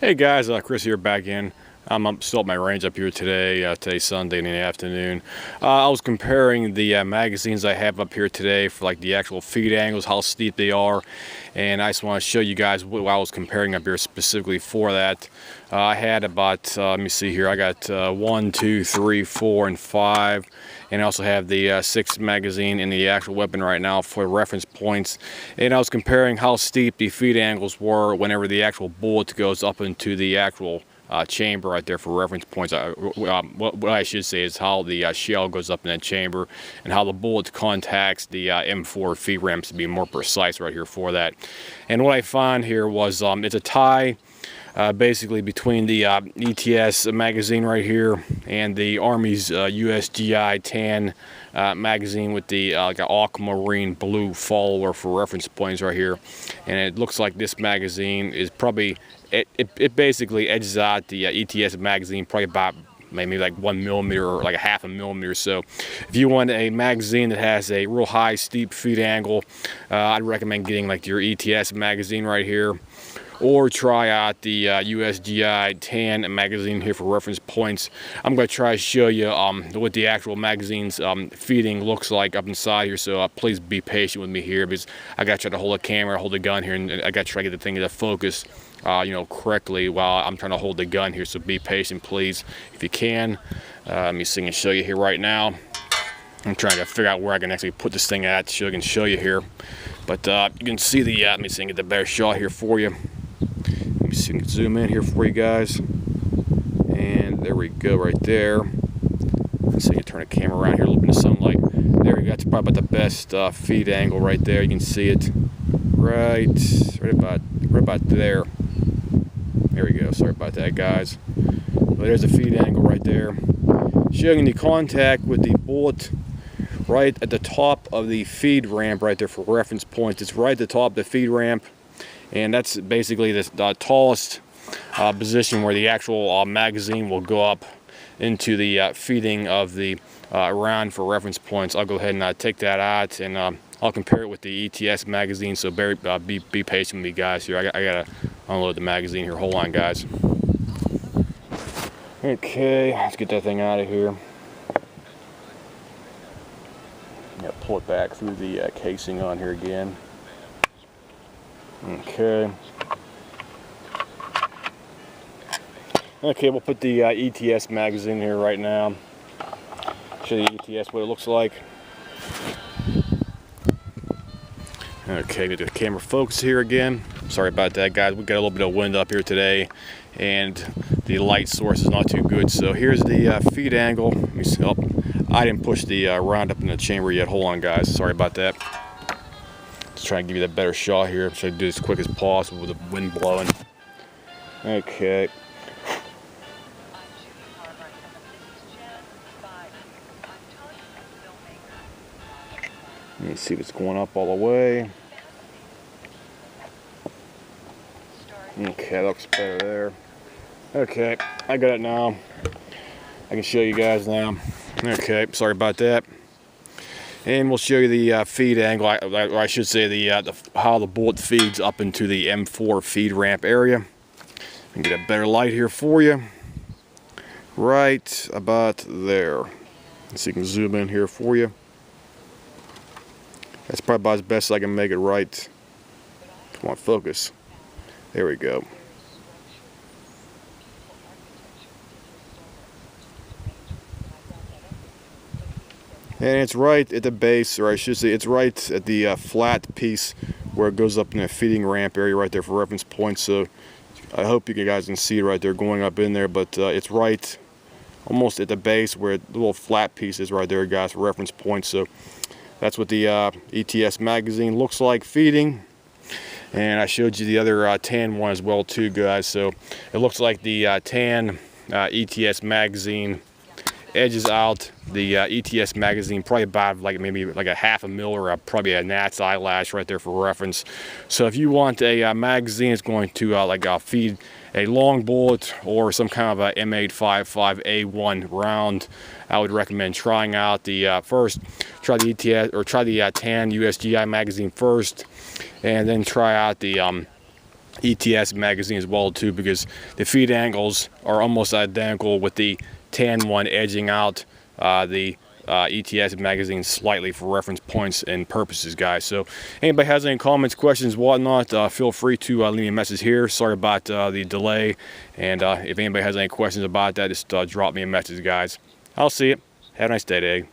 Hey guys, Chris here back in. I'm still at my range up here today. Today's Sunday in the afternoon. I was comparing the magazines I have up here today for like the actual feed angles, how steep they are, and I just want to show you guys what I was comparing up here specifically for that. I had about, let me see here, I got 1, 2, 3, 4, and 5. And I also have the 6th magazine in the actual weapon right now for reference points. And I was comparing how steep the feed angles were whenever the actual bullet goes up into the actual chamber right there for reference points. What I should say is how the shell goes up in that chamber and how the bullet contacts the M4 feed ramps, to be more precise right here for that. And what I found here was it's a tie basically between the ETS magazine right here and the Army's usgi tan magazine with the like an aquamarine blue follower for reference points right here. And it looks like this magazine is probably, it basically edges out the ETS magazine probably about maybe like 1 millimeter or like a half a millimeter. So if you want a magazine that has a real high steep feed angle, I'd recommend getting like your ETS magazine right here, or try out the usgi tan magazine here for reference points. I'm going to try to show you what the actual magazine's feeding looks like up inside here, so please be patient with me here, because I got to try to hold the camera, hold the gun here, and I got to try to get the thing to focus correctly while I'm trying to hold the gun here, so be patient please if you can. Let me see and show you here right now. I'm trying to figure out where I can actually put this thing at so I can show you here. But you can see the, let me see and get the better shot here for you. Let me see, zoom in here for you guys, and there we go right there. Let's see, you turn the camera around here, a little bit of sunlight. There we go. That's probably about the best feed angle right there. You can see it right about there. There we go. Sorry about that, guys. But there's the feed angle right there, showing the contact with the bullet right at the top of the feed ramp right there for reference points. It's right at the top of the feed ramp. And that's basically the tallest position where the actual magazine will go up into the feeding of the round for reference points. I'll go ahead and take that out, and I'll compare it with the ETS magazine. So be patient with me, guys. Here, I gotta unload the magazine here. Hold on, guys. Okay, let's get that thing out of here. Yeah, pull it back through the casing on here again. Okay, we'll put the ETS magazine here right now. Show you ETS what it looks like. Okay, get the camera focus here again. Sorry about that, guys. We got a little bit of wind up here today, and the light source is not too good. So here's the feed angle. Let me see. Oh, I didn't push the round up in the chamber yet. Hold on, guys. Sorry about that. Try and give you that better shot here. Try to do this as quick as possible with the wind blowing. Okay. Let me see if it's going up all the way. Okay, that looks better there. Okay, I got it now. I can show you guys now. Okay, sorry about that. And we'll show you the feed angle, or I should say how the bullet feeds up into the M4 feed ramp area. And get a better light here for you. Right about there. So you can zoom in here for you. That's probably about as best I can make it right. Come on, focus. There we go. And it's right at the base, or I should say it's right at the flat piece where it goes up in the feeding ramp area right there for reference points. So I hope you guys can see it right there going up in there, but it's right almost at the base where the little flat piece is right there, guys, for reference points. So that's what the ETS magazine looks like feeding. And I showed you the other tan one as well too, guys. So it looks like the tan ETS magazine edges out the ETS magazine probably about maybe like a half a mil, or probably a gnat's eyelash right there for reference. So if you want a magazine that's going to feed a long bullet or some kind of a M855A1 round, I would recommend trying out the first try the ETS or try the tan USGI magazine first, and then try out the ETS magazine as well too, because the feed angles are almost identical, with the tan one edging out the ETS magazine slightly for reference points and purposes, guys. So anybody has any comments, questions, whatnot, feel free to leave me a message here. Sorry about the delay, and if anybody has any questions about that, just drop me a message, guys. I'll see you. Have a nice day, Dave.